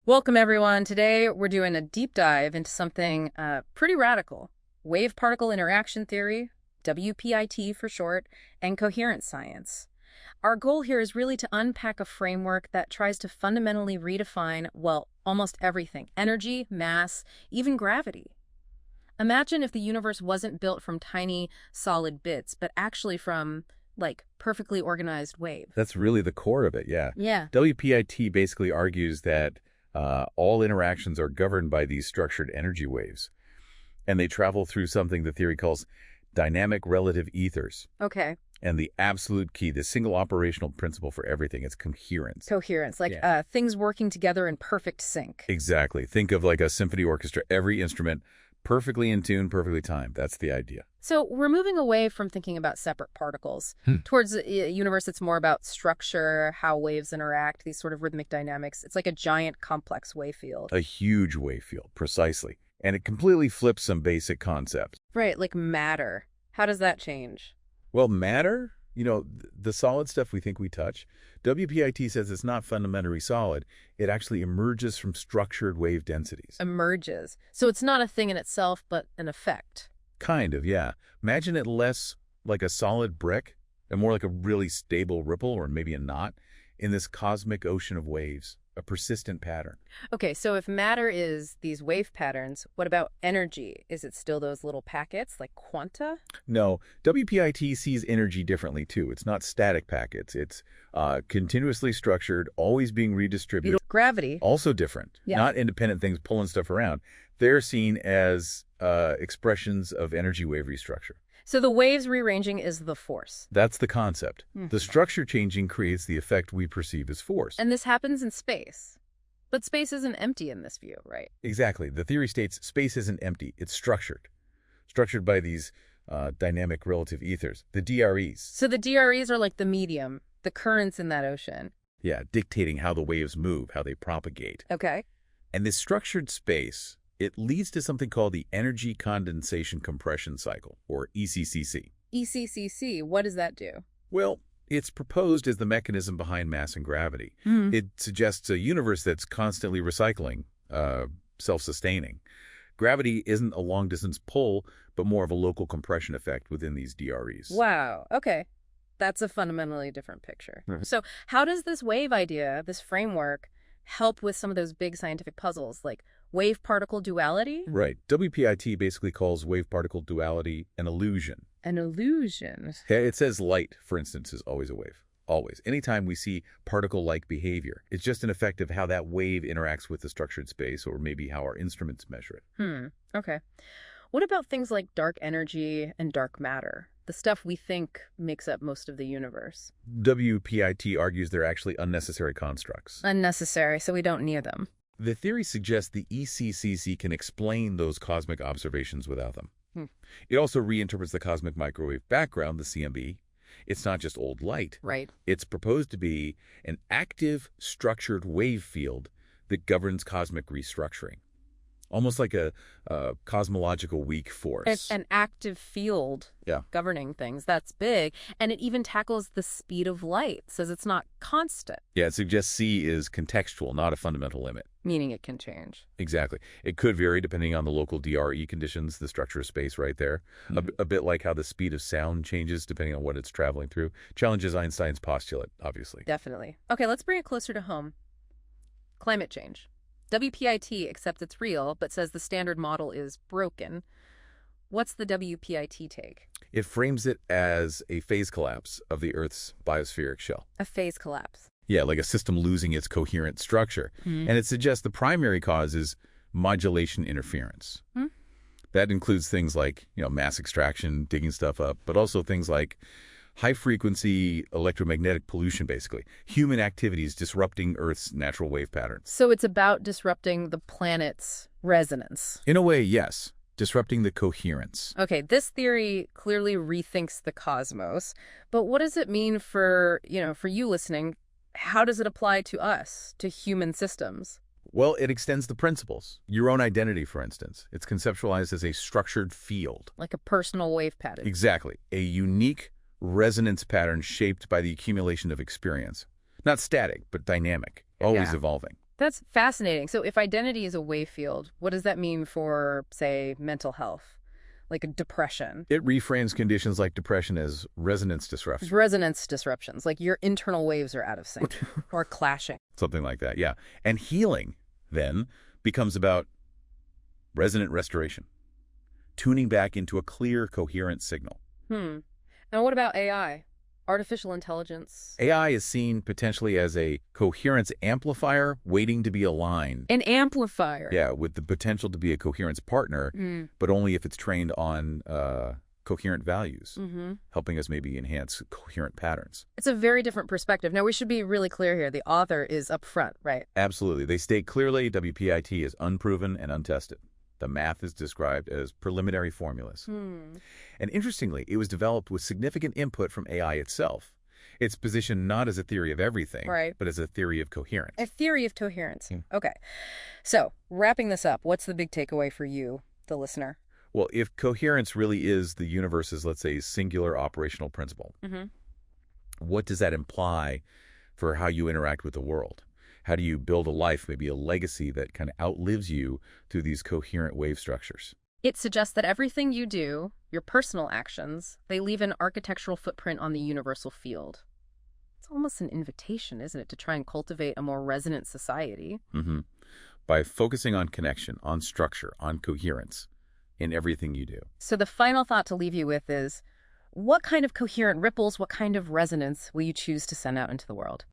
Welcome, everyone. Today, we're doing a deep dive into something pretty radical: wave-particle interaction theory, WPIT for short, and coherence science. Our goal here is really to unpack a framework that tries to fundamentally redefine, well, almost everything: energy, mass, even gravity. Imagine if the universe wasn't built from tiny, solid bits, but actually from, like, perfectly organized waves. That's really the core of it, yeah. Yeah. WPIT basically argues that all interactions are governed by these structured energy waves, and they travel through something the theory calls dynamic relative ethers. Okay. And the absolute key, the single operational principle for everything, is coherence. Coherence, like Yeah. things working together in perfect sync. Exactly. Think of like a symphony orchestra, every instrument perfectly in tune, perfectly timed. That's the idea. So we're moving away from thinking about separate particles towards a universe that's more about structure, how waves interact, these sort of rhythmic dynamics. It's like a giant, complex wave field. A huge wave field, precisely. And it completely flips some basic concepts. Right, like matter. How does that change? Well, matter, the solid stuff we think we touch, WPIT says it's not fundamentally solid. It actually emerges from structured wave densities. Emerges. So it's not a thing in itself, but an effect. Kind of, yeah. Imagine it less like a solid brick and more like a really stable ripple or maybe a knot in this cosmic ocean of waves, a persistent pattern. Okay, so if matter is these wave patterns, what about energy? Is it still those little packets, like quanta? No, WPIT sees energy differently, too. It's not static packets. It's continuously structured, always being redistributed. Gravity. Also different, Yeah. not independent things pulling stuff around. They're seen as expressions of energy wave restructure. So the waves rearranging is the force. That's the concept. The structure changing creates the effect we perceive as force. And this happens in space. But space isn't empty in this view, right? Exactly. The theory states space isn't empty. It's structured by these dynamic relative ethers, the DREs. So the DREs are like the medium, the currents in that ocean. Yeah, dictating how the waves move, how they propagate. Okay. And this structured space, it leads to something called the energy condensation compression cycle, or ECCC. ECCC, what does that do? Well, it's proposed as the mechanism behind mass and gravity. It suggests a universe that's constantly recycling, self-sustaining. Gravity isn't a long-distance pull, but more of a local compression effect within these DREs. Wow, okay. That's a fundamentally different picture. So how does this wave idea, this framework, help with some of those big scientific puzzles, like wave-particle duality? Right. WPIT basically calls wave-particle duality an illusion. An illusion. It says light, for instance, is always a wave. Always. Anytime we see particle-like behavior, it's just an effect of how that wave interacts with the structured space, or maybe how our instruments measure it. Okay. What about things like dark energy and dark matter? The stuff we think makes up most of the universe. WPIT argues they're actually unnecessary constructs. Unnecessary, so we don't need them. The theory suggests the ECCC can explain those cosmic observations without them. It also reinterprets the cosmic microwave background, the CMB. It's not just old light. Right. It's proposed to be an active, structured wave field that governs cosmic restructuring. Almost like a cosmological weak force. An active field governing things. That's big. And it even tackles the speed of light, says it's not constant. Yeah, it suggests C is contextual, not a fundamental limit. Meaning it can change. Exactly. It could vary depending on the local DRE conditions, the structure of space right there. A bit like how the speed of sound changes depending on what it's traveling through. Challenges Einstein's postulate, obviously. Definitely. Okay, let's bring it closer to home. Climate change. WPIT accepts it's real, but says the standard model is broken. What's the WPIT take? It frames it as a phase collapse of the Earth's biospheric shell. A phase collapse. Yeah, like a system losing its coherent structure. And it suggests the primary cause is modulation interference. That includes things like, mass extraction, digging stuff up, but also things like high-frequency electromagnetic pollution, basically. Human activities disrupting Earth's natural wave patterns. So it's about disrupting the planet's resonance. In a way, yes. Disrupting the coherence. Okay, this theory clearly rethinks the cosmos, but what does it mean for you listening? How does it apply to us, to human systems? Well, it extends the principles. Your own identity, for instance. It's conceptualized as a structured field. Like a personal wave pattern. Exactly. A unique resonance pattern shaped by the accumulation of experience. Not static, but dynamic, always evolving. That's fascinating. So if identity is a wave field, what does that mean for, say, mental health? Like a depression? It reframes conditions like depression as resonance disruption. Resonance disruptions, like your internal waves are out of sync or clashing. Something like that, yeah. And healing, then, becomes about resonant restoration, tuning back into a clear, coherent signal. Now what about AI? Artificial intelligence? AI is seen potentially as a coherence amplifier waiting to be aligned. An amplifier? Yeah, with the potential to be a coherence partner, but only if it's trained on coherent values, helping us maybe enhance coherent patterns. It's a very different perspective. Now, we should be really clear here. The author is upfront, right? Absolutely. They state clearly WPIT is unproven and untested. The math is described as preliminary formulas. And interestingly, it was developed with significant input from AI itself. It's positioned not as a theory of everything, but as a theory of coherence. A theory of coherence. Okay. So, wrapping this up, what's the big takeaway for you, the listener? Well, if coherence really is the universe's, let's say, singular operational principle, what does that imply for how you interact with the world? How do you build a life, maybe a legacy that kind of outlives you through these coherent wave structures? It suggests that everything you do, your personal actions, they leave an architectural footprint on the universal field. It's almost an invitation, isn't it, to try and cultivate a more resonant society? By focusing on connection, on structure, on coherence in everything you do. So the final thought to leave you with is, what kind of coherent ripples, what kind of resonance will you choose to send out into the world?